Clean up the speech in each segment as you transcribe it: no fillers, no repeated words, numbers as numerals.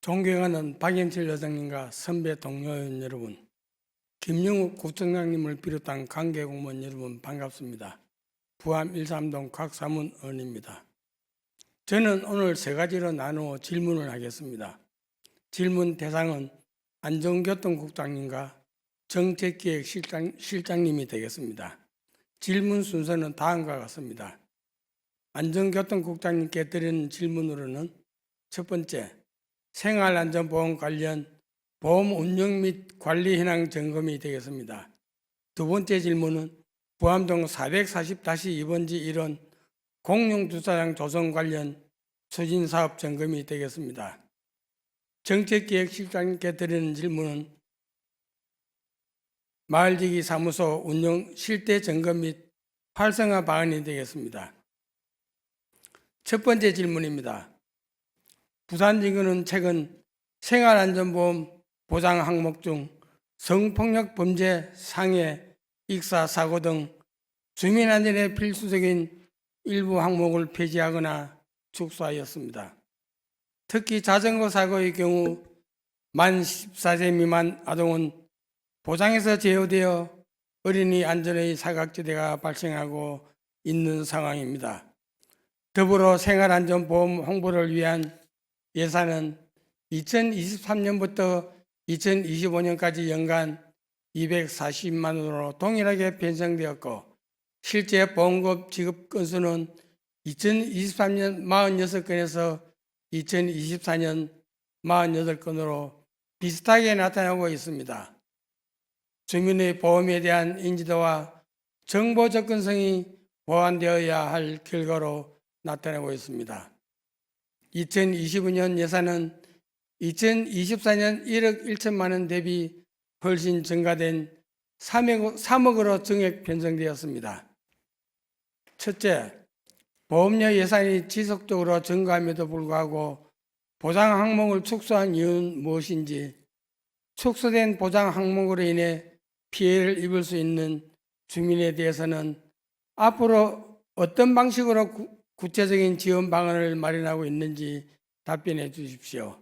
존경하는 박영철 여사님과 선배 동료원 여러분, 김영욱 국정장님을 비롯한 관계공무원 여러분 반갑습니다. 부암 1~3동 곽사문 의원입니다. 저는 오늘 세 가지로 나누어 질문을 하겠습니다. 질문 대상은 안전교통국장님과 정책기획실장님이 되겠습니다. 질문 순서는 다음과 같습니다. 안전교통국장님께 드리는 질문으로는 첫 번째, 생활안전보험 관련 보험 운영 및 관리 현황 점검이 되겠습니다. 두 번째 질문은 부암동 440-2번지 1원 공용주차장 조성 관련 추진사업 점검이 되겠습니다. 정책기획실장님께 드리는 질문은 마을지기 사무소 운영 실태 점검 및 활성화 방안이 되겠습니다. 첫 번째 질문입니다. 부산지구는 최근 생활안전보험 보장 항목 중 성폭력 범죄, 상해, 익사, 사고 등 주민안전에 필수적인 일부 항목을 폐지하거나 축소하였습니다. 특히 자전거 사고의 경우 만 14세 미만 아동은 보장에서 제외되어 어린이 안전의 사각지대가 발생하고 있는 상황입니다. 더불어 생활안전보험 홍보를 위한 예산은 2023년부터 2025년까지 연간 240만 원으로 동일하게 편성되었고 실제 보험금 지급 건수는 2023년 46건에서 2024년 48건으로 비슷하게 나타나고 있습니다. 주민의 보험에 대한 인지도와 정보 접근성이 보완되어야 할 결과로 나타나고 있습니다. 2025년 예산은 2024년 1억 1천만 원 대비 훨씬 증가된 3억으로 증액 편성되었습니다. 첫째, 보험료 예산이 지속적으로 증가함에도 불구하고 보장 항목을 축소한 이유는 무엇인지, 축소된 보장 항목으로 인해 피해를 입을 수 있는 주민에 대해서는 앞으로 어떤 방식으로 구체적인 지원 방안을 마련하고 있는지 답변해 주십시오.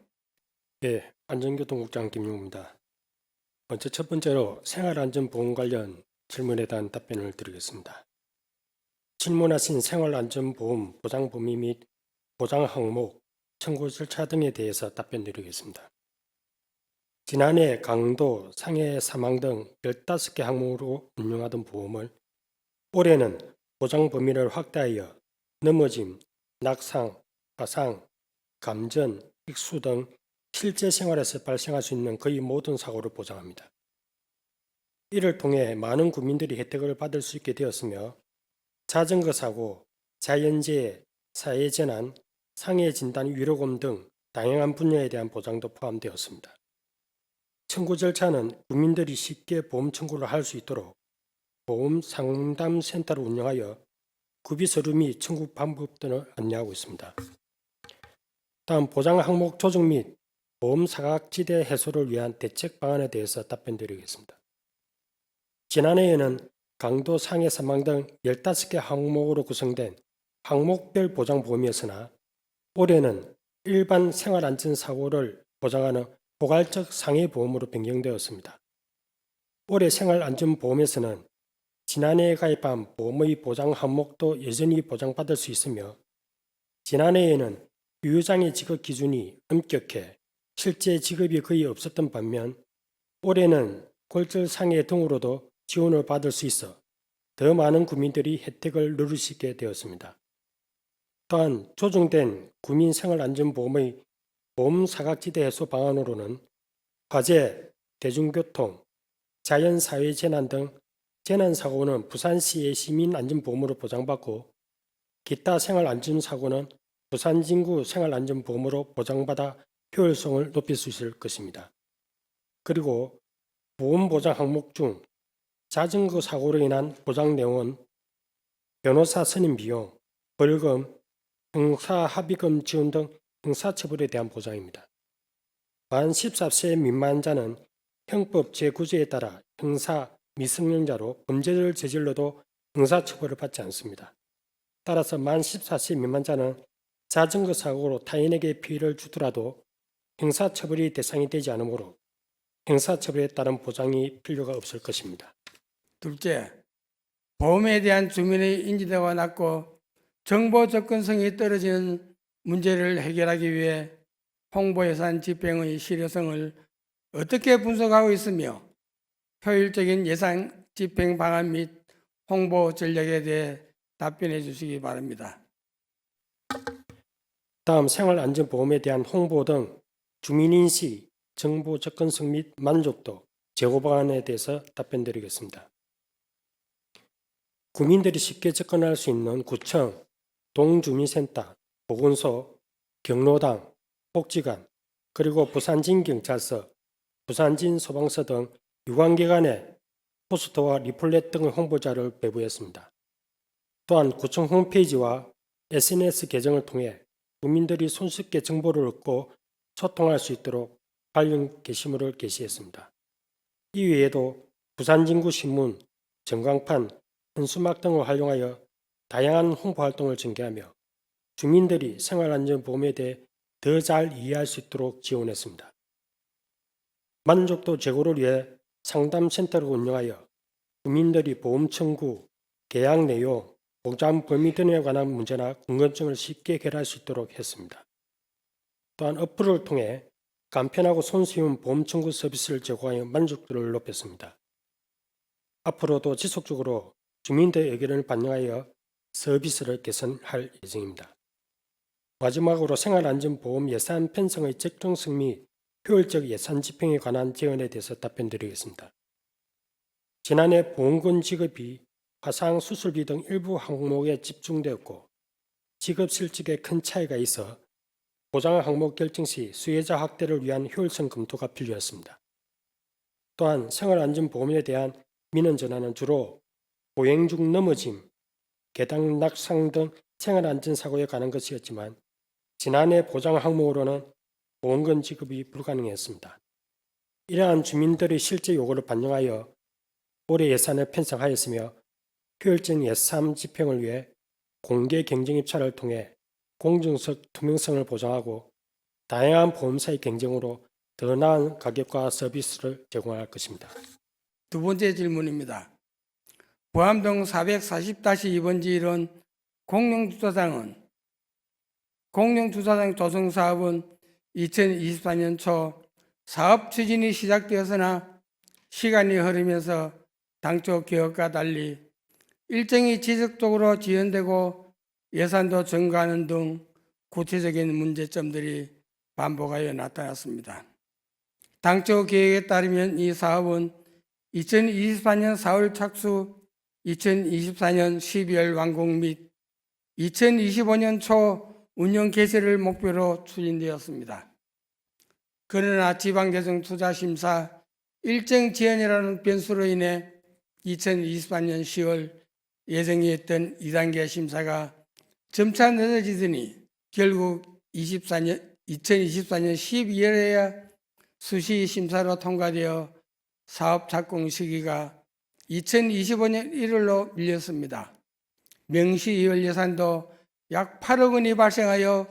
네, 안전교통국장 김용우입니다. 먼저 첫 번째로 생활안전보험 관련 질문에 대한 답변을 드리겠습니다. 질문하신 생활안전보험 보장 범위 및 보장 항목, 청구 절차 등에 대해서 답변드리겠습니다. 지난해 강도, 상해, 사망 등 15개 항목으로 운영하던 보험을 올해는 보장 범위를 확대하여 넘어짐, 낙상, 화상, 감전, 익수 등 실제 생활에서 발생할 수 있는 거의 모든 사고를 보장합니다. 이를 통해 많은 국민들이 혜택을 받을 수 있게 되었으며 자전거 사고, 자연재해, 사회재난, 상해진단 위로금 등 다양한 분야에 대한 보장도 포함되었습니다. 청구 절차는 국민들이 쉽게 보험 청구를 할 수 있도록 보험 상담센터를 운영하여 구비 서류 및 청구 방법 등을 안내하고 있습니다. 다음 보장 항목 조정 및 보험 사각지대 해소를 위한 대책 방안에 대해서 답변드리겠습니다. 지난해에는 강도, 상해, 사망 등 15개 항목으로 구성된 항목별 보장보험이었으나 올해는 일반 생활안전사고를 보장하는 포괄적 상해보험으로 변경되었습니다. 올해 생활안전보험에서는 지난해에 가입한 보험의 보장 항목도 여전히 보장받을 수 있으며 지난해에는 유효장애 지급 기준이 엄격해 실제 지급이 거의 없었던 반면 올해는 골절상해 등으로도 지원을 받을 수 있어 더 많은 국민들이 혜택을 누릴 수 있게 되었습니다. 또한 조정된 국민생활안전보험의 보험 사각지대 해소 방안으로는 화재, 대중교통, 자연사회재난 등 재난사고는 부산시의 시민안전보험으로 보장받고 기타 생활안전사고는 부산진구 생활안전보험으로 보장받아 효율성을 높일 수 있을 것입니다. 그리고 보험보장 항목 중 자전거 사고로 인한 보장 내용은 변호사 선임 비용, 벌금, 형사합의금 지원 등 형사처벌에 대한 보장입니다. 만 14세 미만자는 형법 제9조에 따라 형사 미성년자로 범죄를 저질러도 형사처벌을 받지 않습니다. 따라서 만 14세 미만자는 자전거 사고로 타인에게 피해를 주더라도 형사처벌이 대상이 되지 않으므로 형사처벌에 따른 보장이 필요가 없을 것입니다. 둘째, 보험에 대한 주민의 인지도가 낮고 정보 접근성이 떨어지는 문제를 해결하기 위해 홍보 예산 집행의 실효성을 어떻게 분석하고 있으며 효율적인 예산 집행 방안 및 홍보 전략에 대해 답변해 주시기 바랍니다. 다음 생활안전보험에 대한 홍보 등 주민인식, 정보 접근성 및 만족도, 제고 방안에 대해서 답변드리겠습니다. 구민들이 쉽게 접근할 수 있는 구청, 동주민센터, 보건소, 경로당, 복지관, 그리고 부산진 경찰서, 부산진 소방서 등 유관기관의 포스터와 리플렛 등의 홍보자를 배부했습니다. 또한 구청 홈페이지와 SNS 계정을 통해 국민들이 손쉽게 정보를 얻고 소통할 수 있도록 관련 게시물을 게시했습니다. 이 외에도 부산진구 신문, 전광판, 현수막 등을 활용하여 다양한 홍보 활동을 전개하며 주민들이 생활안전보험에 대해 더 잘 이해할 수 있도록 지원했습니다. 만족도 제고를 위해 상담센터를 운영하여 주민들이 보험 청구, 계약 내용, 보장 범위 등에 관한 문제나 궁금증을 쉽게 해결할 수 있도록 했습니다. 또한 어플을 통해 간편하고 손쉬운 보험 청구 서비스를 제공하여 만족도를 높였습니다. 앞으로도 지속적으로 주민들의 의견을 반영하여 서비스를 개선할 예정입니다. 마지막으로 생활안전보험 예산 편성의 적정성 및 효율적 예산 집행에 관한 제언에 대해서 답변드리겠습니다. 지난해 보험금 지급이 화상 수술비 등 일부 항목에 집중되었고 지급 실적에 큰 차이가 있어 보장 항목 결정 시 수혜자 확대를 위한 효율성 검토가 필요했습니다. 또한 생활안전보험에 대한 민원 전화는 주로 보행 중 넘어짐, 계단 낙상 등 생활안전사고에 관한 것이었지만 지난해 보장 항목으로는 보험금 지급이 불가능했습니다. 이러한 주민들의 실제 요구를 반영하여 올해 예산을 편성하였으며 효율적 예산 집행을 위해 공개 경쟁 입찰을 통해 공정성, 투명성을 보장하고 다양한 보험사의 경쟁으로 더 나은 가격과 서비스를 제공할 것입니다. 두 번째 질문입니다. 부암동 440-2번지 1원 공룡주차장 조성 사업은 2024년 초 사업 추진이 시작되었으나 시간이 흐르면서 당초 계획과 달리 일정이 지속적으로 지연되고 예산도 증가하는 등 구체적인 문제점들이 반복하여 나타났습니다. 당초 계획에 따르면 이 사업은 2024년 4월 착수, 2024년 12월 완공 및 2025년 초 운영 개시를 목표로 추진되었습니다. 그러나 지방재정투자심사 일정 지연이라는 변수로 인해 2024년 10월 예정이었던 2단계 심사가 점차 늦어지더니 결국 2024년 12월에야 수시 심사로 통과되어 사업 착공 시기가 2025년 1월로 밀렸습니다. 명시 2월 예산도 약 8억 원이 발생하여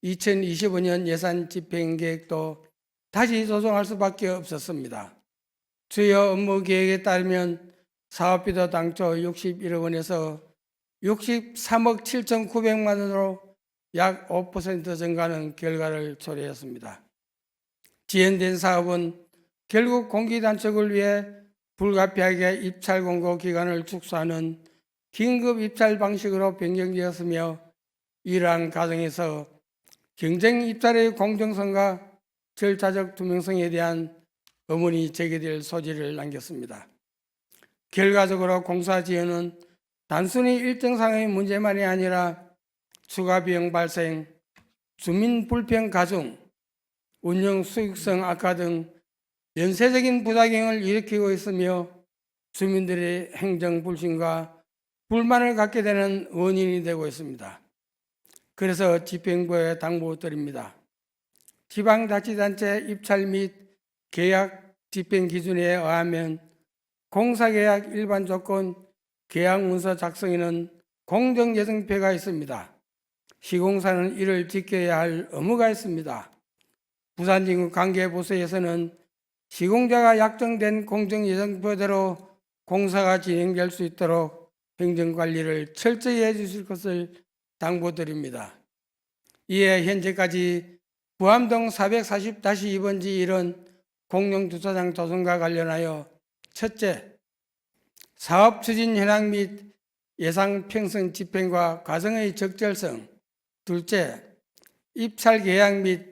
2025년 예산 집행 계획도 다시 조정할 수밖에 없었습니다. 주요 업무 계획에 따르면 사업비도 당초 61억 원에서 63억 7,900만 원으로 약 5% 증가하는 결과를 초래했습니다. 지연된 사업은 결국 공기단축을 위해 불가피하게 입찰 공고 기간을 축소하는 긴급 입찰 방식으로 변경되었으며 이러한 과정에서 경쟁 입찰의 공정성과 절차적 투명성에 대한 의문이 제기될 소지를 남겼습니다. 결과적으로 공사 지연은 단순히 일정상의 문제만이 아니라 추가 비용 발생, 주민 불편 가중, 운영 수익성 악화 등 연쇄적인 부작용을 일으키고 있으며 주민들의 행정 불신과 불만을 갖게 되는 원인이 되고 있습니다. 그래서 집행부에 당부드립니다. 지방자치단체 입찰 및 계약 집행 기준에 의하면 공사계약 일반 조건, 계약 문서 작성에는 공정예정표가 있습니다. 시공사는 이를 지켜야 할 의무가 있습니다. 부산진구 관계부서에서는 시공자가 약정된 공정예정표대로 공사가 진행될 수 있도록 행정관리를 철저히 해주실 것을 당부드립니다. 이에 현재까지 부암동 440-2번지 1원 공용주차장 조성과 관련하여 첫째, 사업 추진 현황 및 예상 평선 집행과 과정의 적절성, 둘째, 입찰 계약 및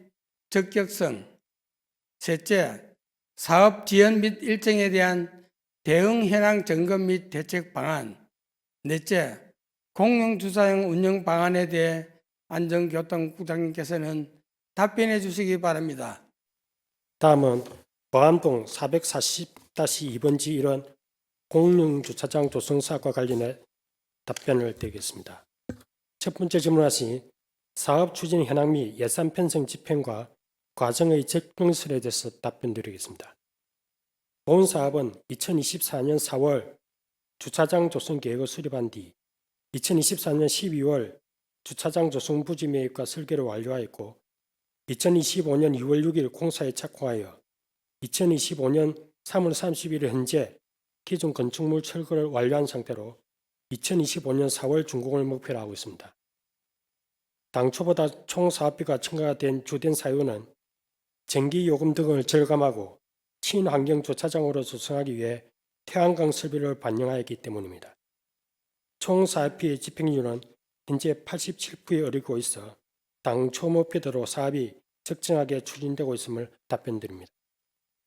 적격성, 셋째, 사업 지연 및 일정에 대한 대응 현황 점검 및 대책 방안, 넷째, 공용주차장 운영 방안에 대해 안전교통국장님께서는 답변해 주시기 바랍니다. 다음은 보암동 440-2번지 1원 공용주차장 조성 사업과 관련해 답변을 드리겠습니다. 첫 번째 질문하신 사업 추진 현황 및 예산 편성 집행과 과정의 적정성에 대해서 답변드리겠습니다. 본 사업은 2024년 4월 주차장 조성 계획을 수립한 뒤 2024년 12월 주차장 조성 부지 매입과 설계를 완료하였고 2025년 2월 6일 공사에 착공하여 2025년 3월 31일 현재 기존 건축물 철거를 완료한 상태로 2025년 4월 준공을 목표로 하고 있습니다. 당초보다 총 사업비가 증가가 된 주된 사유는 전기 요금 등을 절감하고 친환경 주차장으로 조성하기 위해 태양광 설비를 반영하였기 때문입니다. 총 사업비의 집행률은 현재 87%에 이르고 있어 당초 목표대로 사업이 적정하게 추진되고 있음을 답변드립니다.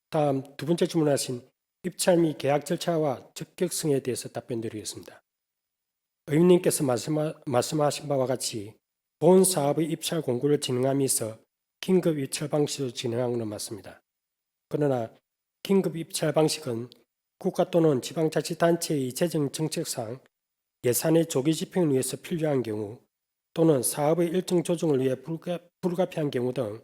다음 두 번째 질문하신 입찰 및 계약 절차와 적격성에 대해서 답변드리겠습니다. 의원님께서 말씀하신 바와 같이 본 사업의 입찰 공고를 진행함에 있어 긴급 입찰 방식으로 진행한 것은 맞습니다. 그러나 긴급 입찰 방식은 국가 또는 지방자치단체의 재정 정책상 예산의 조기 집행을 위해서 필요한 경우 또는 사업의 일정 조정을 위해 불가피한 경우 등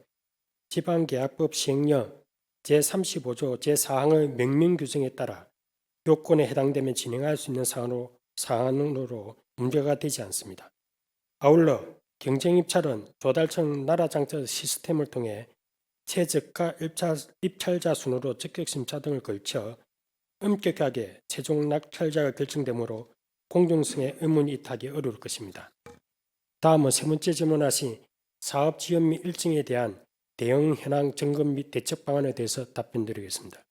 지방계약법 시행령 제35조 제4항의 명명 규정에 따라 요건에 해당되면 진행할 수 있는 사안으로 문제가 되지 않습니다. 아울러 경쟁입찰은 조달청 나라장터 시스템을 통해 최저가 입찰자 순으로 적격심사 등을 걸쳐 엄격하게 최종 낙찰자가 결정되므로 공정성에 의문이 있다기 어려울 것입니다. 다음은 세 번째 질문하신 사업 지연 및 일정에 대한 대응 현황 점검 및 대책 방안에 대해서 답변드리겠습니다.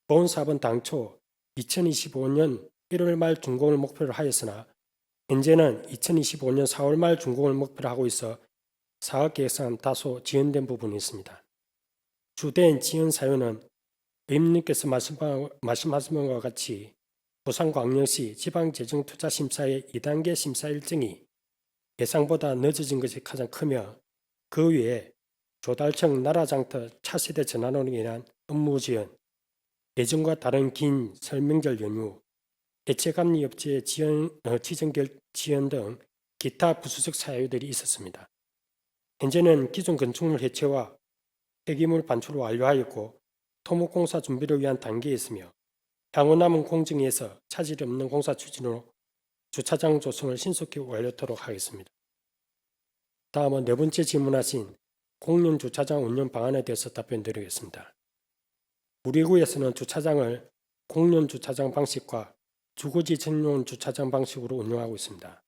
본 사업은 당초 2025년 1월 말 준공을 목표로 하였으나 현재는 2025년 4월 말 준공을 목표로 하고 있어 사업 계획상 다소 지연된 부분이 있습니다. 주된 지연 사유는 의원님께서 말씀하신 바와 같이 부산광역시 지방재정투자심사의 2단계 심사 일정이 예상보다 늦어진 것이 가장 크며 그 외에 조달청 나라장터 차세대 전환으로 인한 업무 지연, 예정과 다른 긴 설명절 연유, 대체감리 업체의 지정 지연 등 기타 부수적 사유들이 있었습니다. 현재는 기존 건축물 해체와 폐기물 반출을 완료하였고 토목공사 준비를 위한 단계에 있으며 향후 남은 공정위에서 차질이 없는 공사 추진으로 주차장 조성을 신속히 완료토록 하겠습니다. 다음은 네 번째 질문하신 공용 주차장 운영 방안에 대해서 답변드리겠습니다. 우리 구에서는 주차장을 공용 주차장 방식과 주거지 전용 주차장 방식으로 운영하고 있습니다.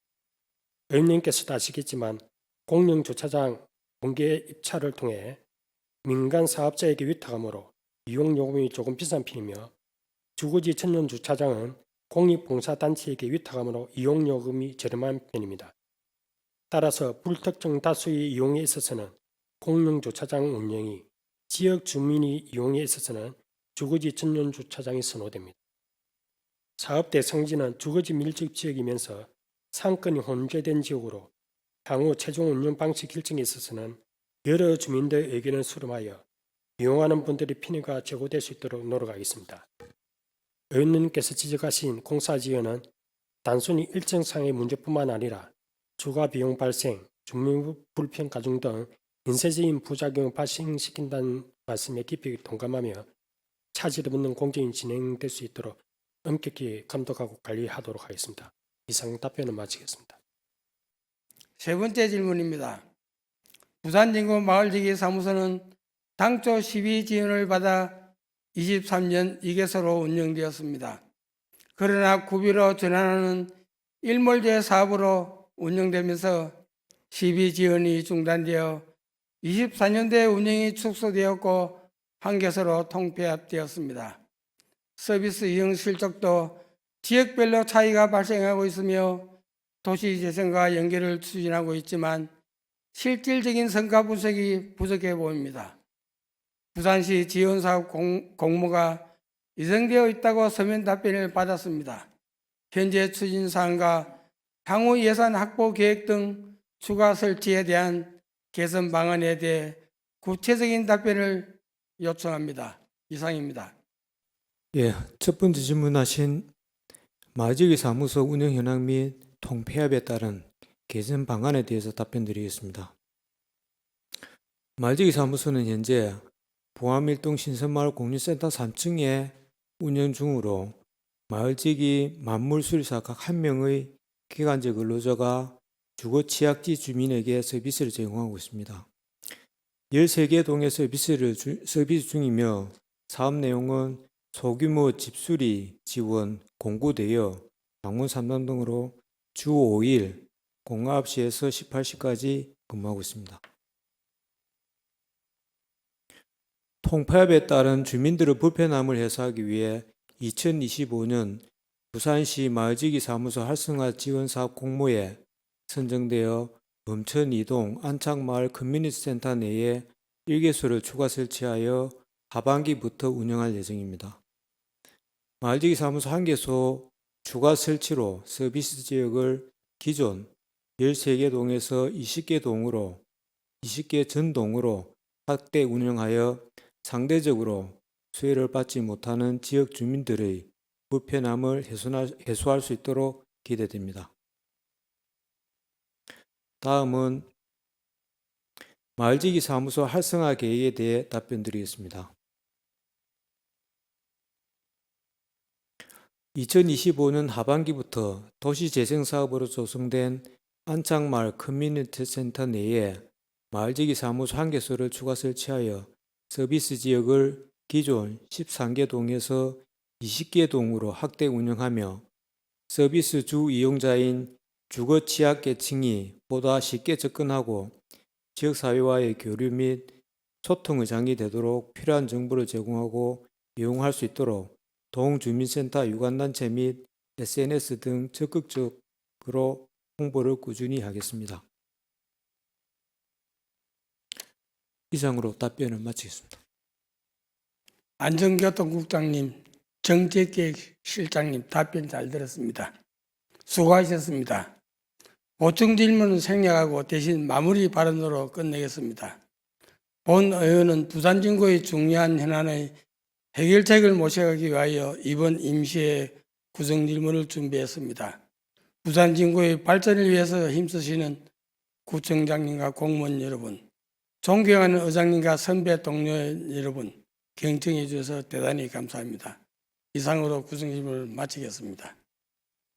의원님께서도 아시겠지만 공용 주차장 공개 입찰을 통해 민간 사업자에게 위탁하므로 이용 요금이 조금 비싼 편이며 주거지 전용 주차장은 공익봉사단체에게 위탁하므로 이용 요금이 저렴한 편입니다. 따라서 불특정 다수의 이용에 있어서는 공용 주차장 운영이, 지역 주민이 이용에 있어서는 주거지 전용 주차장이 선호됩니다. 사업 대상지는 주거지 밀집 지역이면서 상권이 혼재된 지역으로 향후 최종 운영 방식 결정에 있어서는 여러 주민들의 의견을 수렴하여 이용하는 분들의 편의가 제고될 수 있도록 노력하겠습니다. 의원님께서 지적하신 공사 지연은 단순히 일정상의 문제뿐만 아니라 추가 비용 발생, 주민 불편 가중 등 인쇄적인 부작용을 발생시킨다는 말씀에 깊이 동감하며 차질 없는 공정이 진행될 수 있도록 엄격히 감독하고 관리하도록 하겠습니다. 이상 답변을 마치겠습니다. 세 번째 질문입니다. 부산진구 마을지기 사무소는 당초 12 지원을 받아 23년 2개소로 운영되었습니다. 그러나 구비로 전환하는 일몰제 사업으로 운영되면서 12 지원이 중단되어 24년도에 운영이 축소되었고 한 개소로 통폐합되었습니다. 서비스 이용 실적도 지역별로 차이가 발생하고 있으며 도시재생과 연계를 추진하고 있지만 실질적인 성과 분석이 부족해 보입니다. 부산시 지원사업 공모가 이행되어 있다고 서면 답변을 받았습니다. 현재 추진 사항과 향후 예산 확보 계획 등 추가 설치에 대한 개선 방안에 대해 구체적인 답변을 요청합니다. 이상입니다. 예, 첫 번째 질문하신 마을지기 사무소 운영 현황 및 통폐합에 따른 개선 방안에 대해서 답변드리겠습니다. 마을지기 사무소는 현재 보암일동 신선마을 공유센터 3층에 운영 중으로 마을지기 만물수리사 각 1명의 기간제 근로자가 주거 취약지 주민에게 서비스를 제공하고 있습니다. 13개 동에 서비스 중이며 사업 내용은 소규모 집수리 지원 공고되어 방문 3단 등으로 주 5일 09시에서 18시까지 근무하고 있습니다. 통폐합에 따른 주민들의 불편함을 해소하기 위해 2025년 부산시 마을지기 사무소 활성화 지원 사업 공모에 선정되어 범천 2동 안착마을 커뮤니티 센터 내에 1개소를 추가 설치하여 하반기부터 운영할 예정입니다. 마을지기 사무소 1개소 추가 설치로 서비스 지역을 기존 13개 동에서 20개 전 동으로 확대 운영하여 상대적으로 수혜를 받지 못하는 지역 주민들의 불편함을 해소할 수 있도록 기대됩니다. 다음은 마을지기 사무소 활성화 계획에 대해 답변드리겠습니다. 2025년 하반기부터 도시재생사업으로 조성된 안착마을 커뮤니티 센터 내에 마을지기 사무소 1개소를 추가 설치하여 서비스 지역을 기존 13개 동에서 20개 동으로 확대 운영하며 서비스 주 이용자인 주거 취약계층이 보다 쉽게 접근하고 지역사회와의 교류 및 소통의 장이 되도록 필요한 정보를 제공하고 이용할 수 있도록 동주민센터 유관단체 및 SNS 등 적극적으로 홍보를 꾸준히 하겠습니다. 이상으로 답변을 마치겠습니다. 안전교통국장님, 정책계획실장님 답변 잘 들었습니다. 수고하셨습니다. 보충 질문은 생략하고 대신 마무리 발언으로 끝내겠습니다. 본 의원은 부산진구의 중요한 현안의 해결책을 모셔가기 위하여 이번 임시회 구성 질문을 준비했습니다. 부산진구의 발전을 위해서 힘쓰시는 구청장님과 공무원 여러분, 존경하는 의장님과 선배 동료 여러분, 경청해 주셔서 대단히 감사합니다. 이상으로 구성 질문을 마치겠습니다.